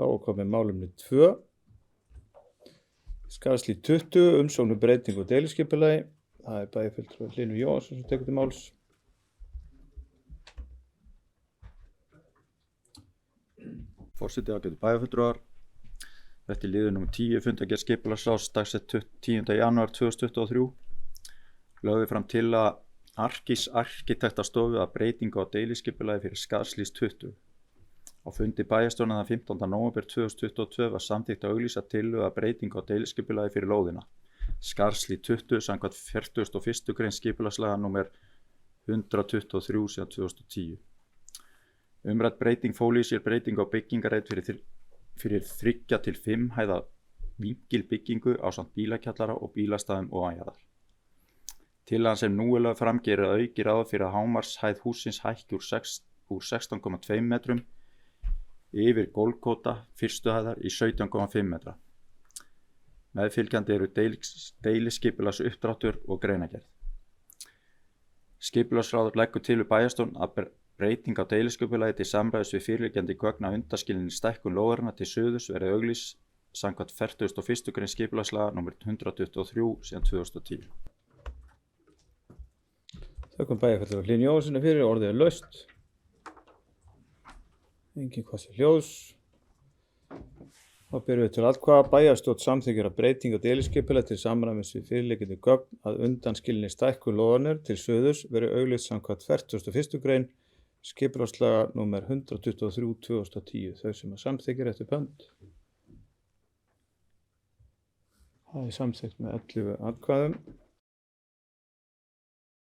Þá er komið málefni 2. Skarðshlíð 20, umsókn um breytingu á deiliskipulagi. Það er bæjarfulltrúi Hlynur Jóhannsson sem tekur til máls. Forseti, ágætu bæjarfulltrúar. Þetta er liður númer 10 fundargerð skipulagsráðs dagsett 10. janúar 2023. Lögðu fram til að Arkís arkitektastofu að breytingu á deiliskipulagi fyrir Skarðshlíð 20. Á fundi bæjarstjórnar þann 15. nóvember 2022 var samþykkt að auglýsa tillögu að breytingu á deiliskipulagi fyrir lóðina Skarðshlíð 20 samkvæmt 41. grein skipulagslaga númer 123 síðan 2010. Umrædd breyting fól í sér breytingu á byggingarreit fyrir 3 til 5 hæða vingilbyggingu ásamt bílakjallara og bílastæðum ofanjarðar. Tillagan sem nú er lögð fram gerir að auki ráð fyrir að hámarkshæð hússins hækki úr 16,2 metrum yfir gólfkvóta fyrstu hæðar í 17,5 metra. Meðfylgjandi eru deiliskipulags uppdráttur og greinargerð. Skipulagsráð leggur til við bæjarstjórn að breyting á deiliskipulagi til samræðis við fyrirliggjandi gögn að undanskilinni stækkun lóðarinnar til suðurs verði auglýst samkvæmt 41. grein skipulagslaga númer 123 síðan 2010. Þökkum bæjarfulltrúi Hlynur Jóhannsson fyrir, orðið er laust. Engin hvassi hljóðs. Þá berum við til atkvæða. Bæjarstjórn samþykkir að breyting á deiliskipulagi til samræmis við fyrirliggjandi gögn að undanskilinni stækkun lóðarinnar til suðurs verði auglýst samkvæmt 41. grein skipulagslaga númer 123 2010. Þau sem að samþykkir eftir pönd. Það er samþykkt með 11 atkvæðum.